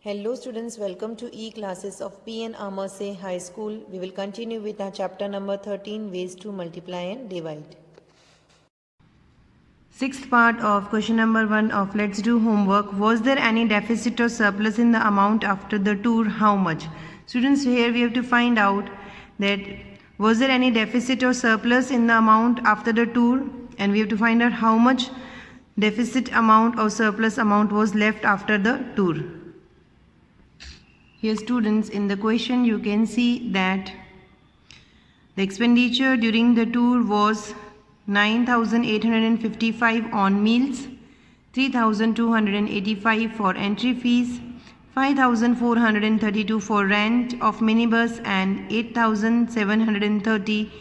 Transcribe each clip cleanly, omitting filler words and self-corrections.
Hello students, welcome to e-classes of P.N. Amerse High School. We will continue with our chapter number 13, ways to multiply and divide. Sixth part of question number 1 of Let's Do Homework. Was there any deficit or surplus in the amount after the tour? How much? Students, here we have to find out that was there any deficit or surplus in the amount after the tour, and we have to find out how much deficit amount or surplus amount was left after the tour. Here students, in the question you can see that the expenditure during the tour was 9,855 on meals, 3,285 for entry fees, 5,432 for rent of minibus and 8,730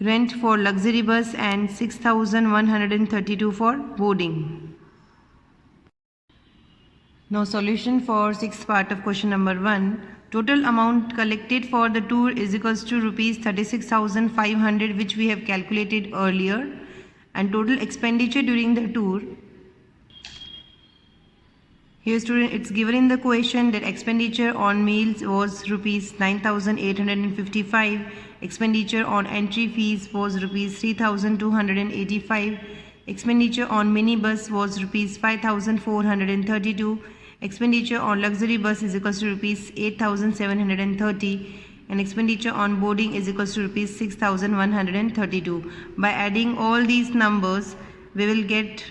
rent for luxury bus and 6,132 for boarding. Now solution for sixth part of question number 1. Total amount collected for the tour is equals to rupees 36,500, which we have calculated earlier, and total expenditure during the tour. Here student, it's given in the question that expenditure on meals was rupees 9,855, expenditure on entry fees was rupees 3,285, expenditure on minibus was rupees 5,432, expenditure on luxury bus is equals to rupees 8,730, and expenditure on boarding is equals to rupees 6,132. By adding all these numbers, we will get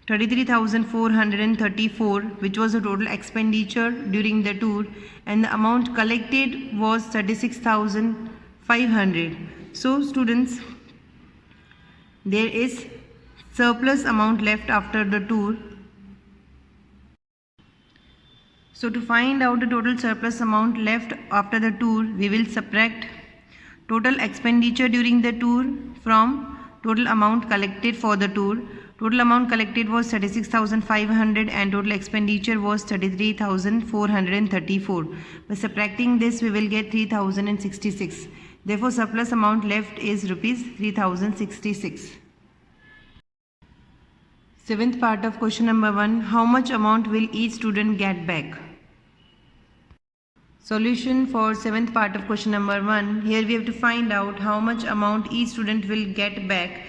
33,434, which was the total expenditure during the tour, and the amount collected was 36,500. So students, there is surplus amount left after the tour. So to find out the total surplus amount left after the tour, we will subtract total expenditure during the tour from total amount collected for the tour. Total amount collected was 36,500 and total expenditure was 33,434. By subtracting this, we will get 3,066. Therefore, surplus amount left is rupees 3,066. Seventh part of question number 1. How much amount will each student get back? Solution for seventh part of question number 1. Here we have to find out how much amount each student will get back.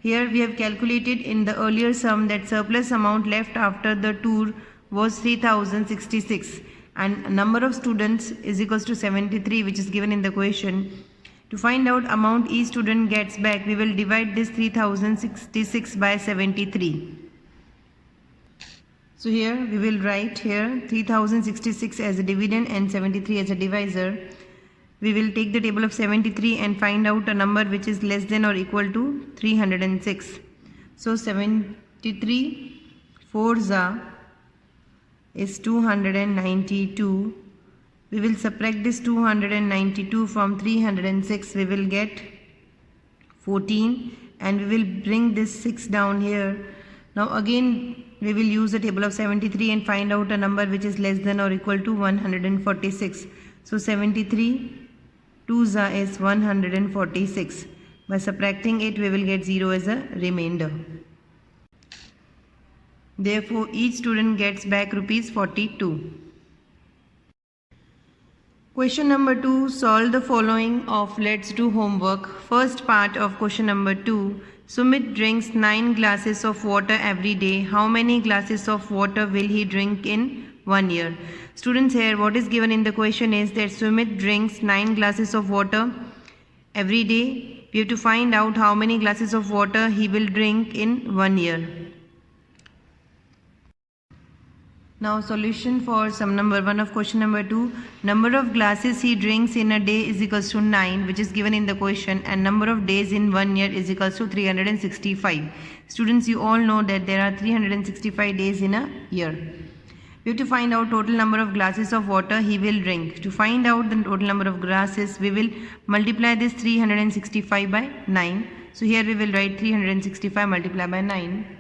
Here we have calculated in the earlier sum that surplus amount left after the tour was 3,066 and number of students is equals to 73, which is given in the question. To find out amount each student gets back, we will divide this 3,066 by 73. So here we will write here 3,066 as a dividend and 73 as a divisor. We will take the table of 73 and find out a number which is less than or equal to 306. So 73 4 is 292. We will subtract this 292 from 306. We will get 14 and we will bring this 6 down here. Now again we will use the table of 73 and find out a number which is less than or equal to 146. So 73 2 is 146. By subtracting it, we will get 0 as a remainder. Therefore, each student gets back rupees 42. Question number 2. Solve the following of Let's Do Homework. First part of question number 2. Sumit drinks 9 glasses of water every day. How many glasses of water will he drink in 1 year? Students, here what is given in the question is that Sumit drinks 9 glasses of water every day. We have to find out how many glasses of water he will drink in 1 year. Now solution for sum number 1 of question number 2. Number of glasses he drinks in a day is equals to 9, which is given in the question, and number of days in 1 year is equals to 365. Students, you all know that there are 365 days in a year. We have to find out total number of glasses of water he will drink. To find out the total number of glasses, we will multiply this 365 by 9. So here we will write 365 multiplied by 9.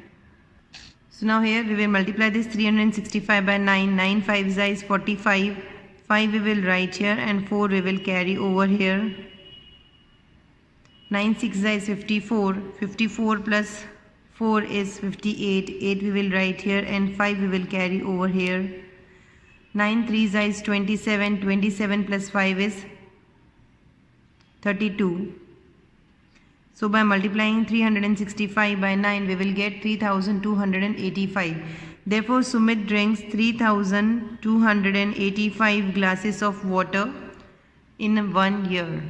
So now here we will multiply this 365 by 9. 9 5 is 45. 5 we will write here and 4 we will carry over here. 9 6 is 54. 54 plus 4 is 58. 8 we will write here and 5 we will carry over here. 9 3s is 27. 27 plus 5 is 32. So by multiplying 365 by 9, we will get 3285. Therefore, Sumit drinks 3285 glasses of water in 1 year.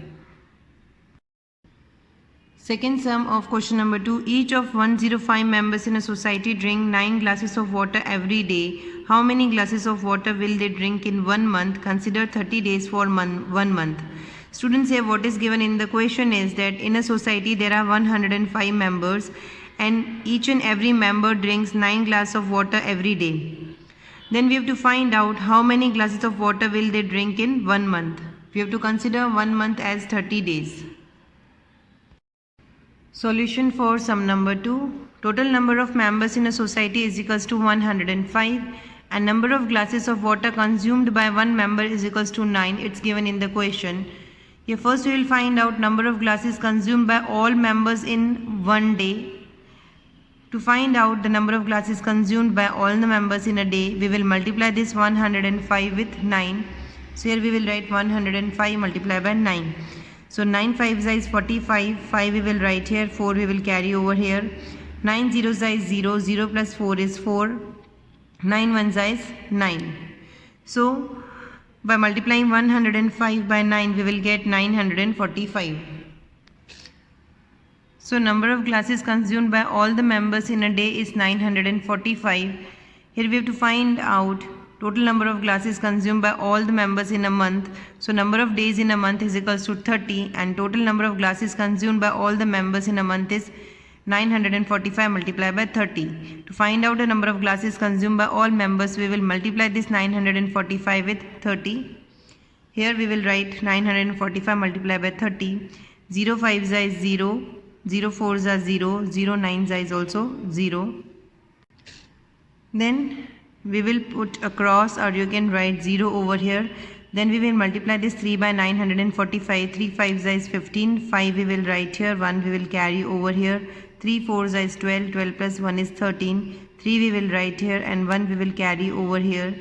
Second sum of question number 2. Each of 105 members in a society drink 9 glasses of water every day. How many glasses of water will they drink in 1 month? Consider 30 days for 1 month. Students, here what is given in the question is that in a society there are 105 members and each and every member drinks 9 glasses of water every day. Then we have to find out how many glasses of water will they drink in 1 month. We have to consider 1 month as 30 days. Solution for sum number 2. Total number of members in a society is equals to 105 and number of glasses of water consumed by one member is equals to 9. It's given in the question. Here first we will find out number of glasses consumed by all members in 1 day. To find out the number of glasses consumed by all the members in a day, we will multiply this 105 with 9. So here we will write 105 multiplied by 9. So 9 5s is 45, 5 we will write here, 4 we will carry over here. 9 zeros is 0, 0 plus 4 is 4, 9 ones is 9. So by multiplying 105 by 9, we will get 945. So number of glasses consumed by all the members in a day is 945. Here we have to find out total number of glasses consumed by all the members in a month. So number of days in a month is equals to 30 and total number of glasses consumed by all the members in a month is 945 multiplied by 30. To find out the number of glasses consumed by all members, we will multiply this 945 with 30. Here we will write 945 multiplied by 30. 0 5s is 0, 0 4s are 0, 0 9s is also 0. Then we will put a cross or you can write 0 over here. Then we will multiply this 3 by 945. 3 5s is 15. 5 we will write here. 1 we will carry over here. 3 4s is 12. 12 plus 1 is 13. 3 we will write here and 1 we will carry over here.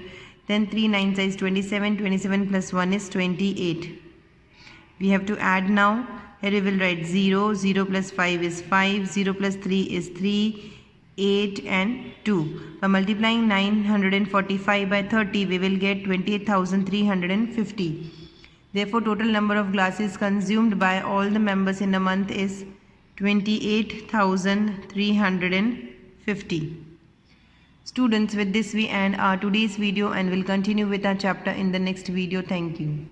Then 3 9s is 27. 27 plus 1 is 28. We have to add now. Here we will write 0. 0 plus 5 is 5. 0 plus 3 is 3. 8 and 2. By multiplying 945 by 30, we will get 28,350. Therefore, total number of glasses consumed by all the members in a month is 28,350. Students, with this we end our today's video and will continue with our chapter in the next video. Thank you.